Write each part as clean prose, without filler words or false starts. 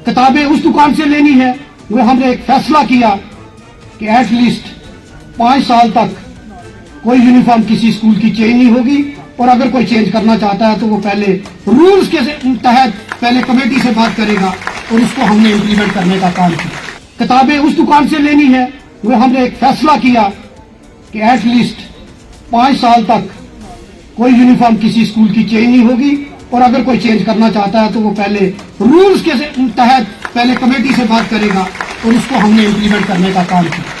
किताबें उस दुकान से लेनी है वो हमने एक फैसला किया कि एटलीस्ट 5 साल तक कोई यूनिफॉर्म किसी स्कूल की चेंज नहीं होगी, और अगर कोई चेंज करना चाहता है तो वो पहले रूल्स के तहत पहले कमेटी से बात करेगा, और उसको हमने इम्प्लीमेंट करने का काम किया। किताबें उस दुकान से लेनी है वो हमने एक फैसला किया कि एटलीस्ट 5 साल तक कोई यूनिफॉर्म किसी स्कूल की चेंज नहीं होगी, और अगर कोई चेंज करना चाहता है तो वो पहले रूल्स के तहत पहले कमेटी से बात करेगा, और उसको हमने इम्प्लीमेंट करने का काम किया।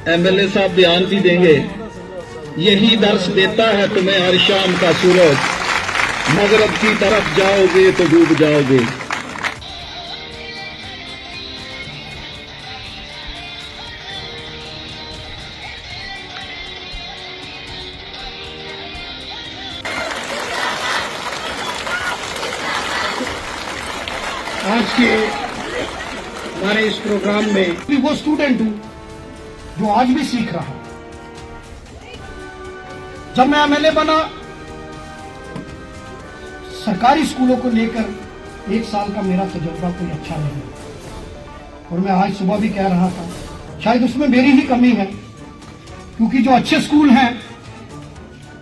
एमएलए साहब बयान भी देंगे। यही दर्श देता है तुम्हें हर शाम का सूरज, मगरब की तरफ जाओगे तो डूब जाओगे। आज के हमारे इस प्रोग्राम में भी वो स्टूडेंट हूं जो आज भी सीख रहा है। जब मैं एमएलए बना, सरकारी स्कूलों को लेकर 1 साल का मेरा तजुर्बा कोई अच्छा नहीं, और मैं आज सुबह भी कह रहा था शायद उसमें मेरी ही कमी है, क्योंकि जो अच्छे स्कूल हैं,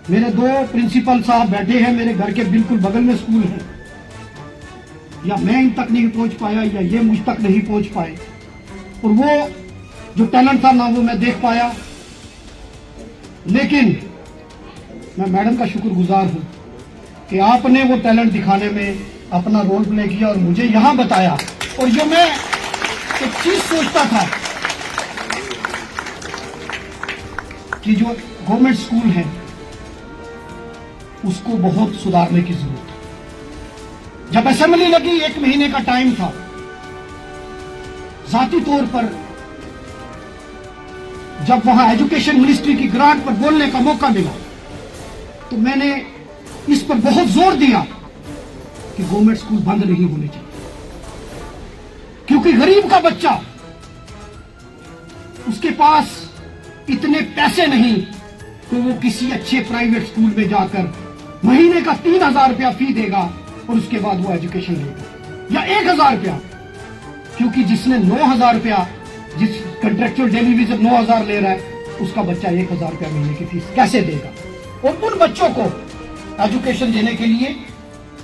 मेरे 2 प्रिंसिपल साहब बैठे हैं मेरे घर के बिल्कुल बगल में स्कूल है, या मैं इन तक नहीं पहुंच पाया या ये मुझ तक नहीं पहुंच पाए, और वो जो टैलेंट था ना वो मैं देख पाया। लेकिन मैं मैडम का शुक्रगुजार हूं कि आपने वो टैलेंट दिखाने में अपना रोल प्ले किया और मुझे यहां बताया। और जो मैं एक चीज सोचता था कि जो गवर्नमेंट स्कूल है उसको बहुत सुधारने की जरूरत है। जब असेंबली लगी, 1 महीने का टाइम था, जाती तौर पर जब वहां एजुकेशन मिनिस्ट्री की ग्रांट पर बोलने का मौका मिला तो मैंने इस पर बहुत जोर दिया कि गवर्नमेंट स्कूल बंद नहीं होने चाहिए, क्योंकि गरीब का बच्चा, उसके पास इतने पैसे नहीं तो वो किसी अच्छे प्राइवेट स्कूल में जाकर महीने का 3000 रुपया फी देगा और उसके बाद वो एजुकेशन लेगा, या 1000 रुपया, क्योंकि जिसने 9000 रुपया, जिस कंट्रेक्चुअल डेली वेजेस 9000 ले रहा है, उसका बच्चा 1000 रुपया महीने की फीस कैसे देगा। और उन बच्चों को एजुकेशन देने के लिए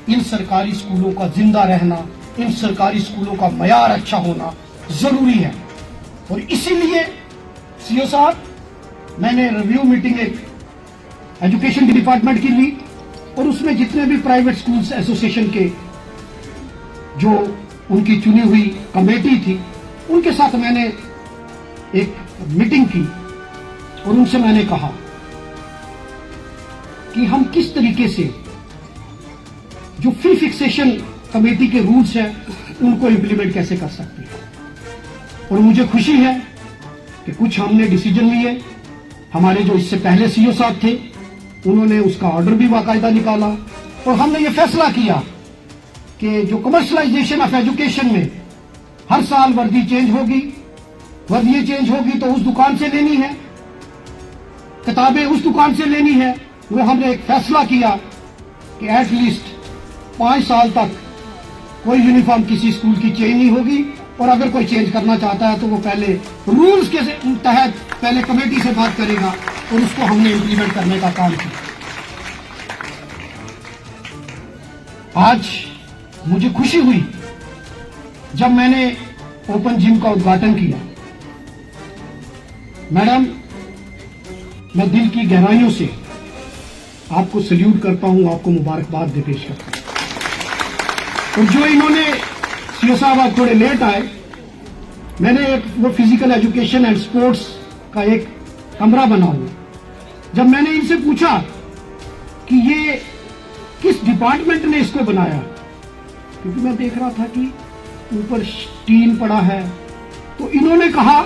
इन सरकारी स्कूलों का जिंदा रहना, इन सरकारी स्कूलों का मयार अच्छा होना जरूरी है। और इसीलिए सीओ साहब, मैंने रिव्यू मीटिंग एक एजुकेशन डिपार्टमेंट की ली, और उसमें जितने भी प्राइवेट स्कूल्स एसोसिएशन के जो उनकी चुनी हुई कमेटी थी, उनके साथ मैंने एक मीटिंग की, और उनसे मैंने कहा कि हम किस तरीके से जो फी फिक्सेशन कमेटी के रूल्स हैं उनको इंप्लीमेंट कैसे कर सकते हैं। और मुझे खुशी है कि कुछ हमने डिसीजन लिए। हमारे जो इससे पहले सीईओ साहब थे उन्होंने उसका ऑर्डर भी बाकायदा निकाला, और हमने ये फैसला किया कि जो कमर्शलाइजेशन ऑफ एजुकेशन में हर साल वर्दी चेंज होगी, वर्दी चेंज होगी तो उस दुकान से लेनी है, किताबें उस दुकान से लेनी है। वो हमने एक फैसला किया कि एटलीस्ट 5 साल तक कोई यूनिफॉर्म किसी स्कूल की चेंज नहीं होगी, और अगर कोई चेंज करना चाहता है तो वो पहले रूल्स के तहत पहले कमेटी से बात करेगा, और उसको हमने इम्प्लीमेंट करने का काम किया। आज मुझे खुशी हुई जब मैंने ओपन जिम का उद्घाटन किया। मैडम, मैं दिल की गहराइयों से आपको सल्यूट करता हूं, आपको मुबारकबाद दे पेश करता हूं। और जो इन्होंने सीओ साहब आज थोड़े लेट आए, मैंने एक वो फिजिकल एजुकेशन एंड स्पोर्ट्स का एक कमरा बना हुआ। जब मैंने इनसे पूछा कि ये किस डिपार्टमेंट ने इसको बनाया, क्योंकि मैं देख रहा था कि ऊपर टीन पड़ा है, तो इन्होंने कहा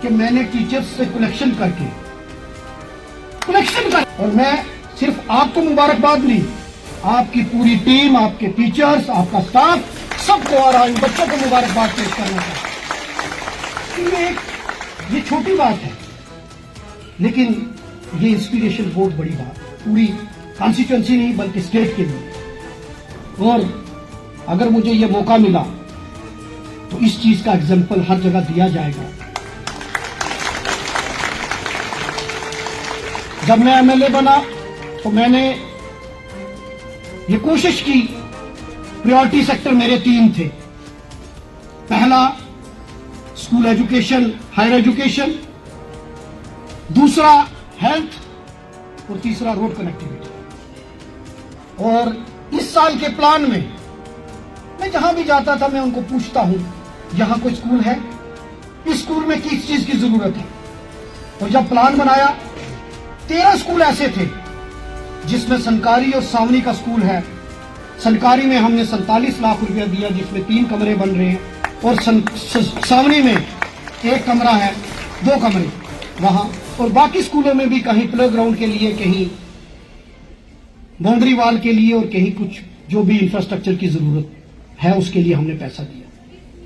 कि मैंने टीचर्स से कलेक्शन कर, और मैं सिर्फ आपको मुबारकबाद नहीं, आपकी पूरी टीम, आपके टीचर्स, आपका स्टाफ, सबको और इन बच्चों को मुबारकबाद पेश करना चाहता हूं। ये छोटी बात है, लेकिन ये इंस्पिरेशन बहुत बड़ी बात है, पूरी कॉन्स्टिट्यूंसी नहीं बल्कि स्टेट के लिए। और अगर मुझे ये मौका मिला तो इस चीज का एग्जाम्पल हर जगह दिया जाएगा। जब मैं एमएलए बना तो मैंने ये कोशिश की, प्रायोरिटी सेक्टर मेरे 3 थे। पहला स्कूल एजुकेशन, हायर एजुकेशन, दूसरा हेल्थ और तीसरा रोड कनेक्टिविटी। और इस साल के प्लान में मैं जहां भी जाता था मैं उनको पूछता हूं, यहां कोई स्कूल है, इस स्कूल में किस चीज की जरूरत है। और जब प्लान बनाया 13 स्कूल ऐसे थे जिसमें सनकारी और सावनी का स्कूल है। सनकारी में हमने 47 लाख रुपया दिया, जिसमें 3 कमरे बन रहे हैं, और सावनी में 1 कमरा है, 2 कमरे वहां। और बाकी स्कूलों में भी कहीं प्ले ग्राउंड के लिए, कहीं बाउंड्री वॉल के लिए, और कहीं कुछ जो भी इंफ्रास्ट्रक्चर की जरूरत है उसके लिए हमने पैसा दिया।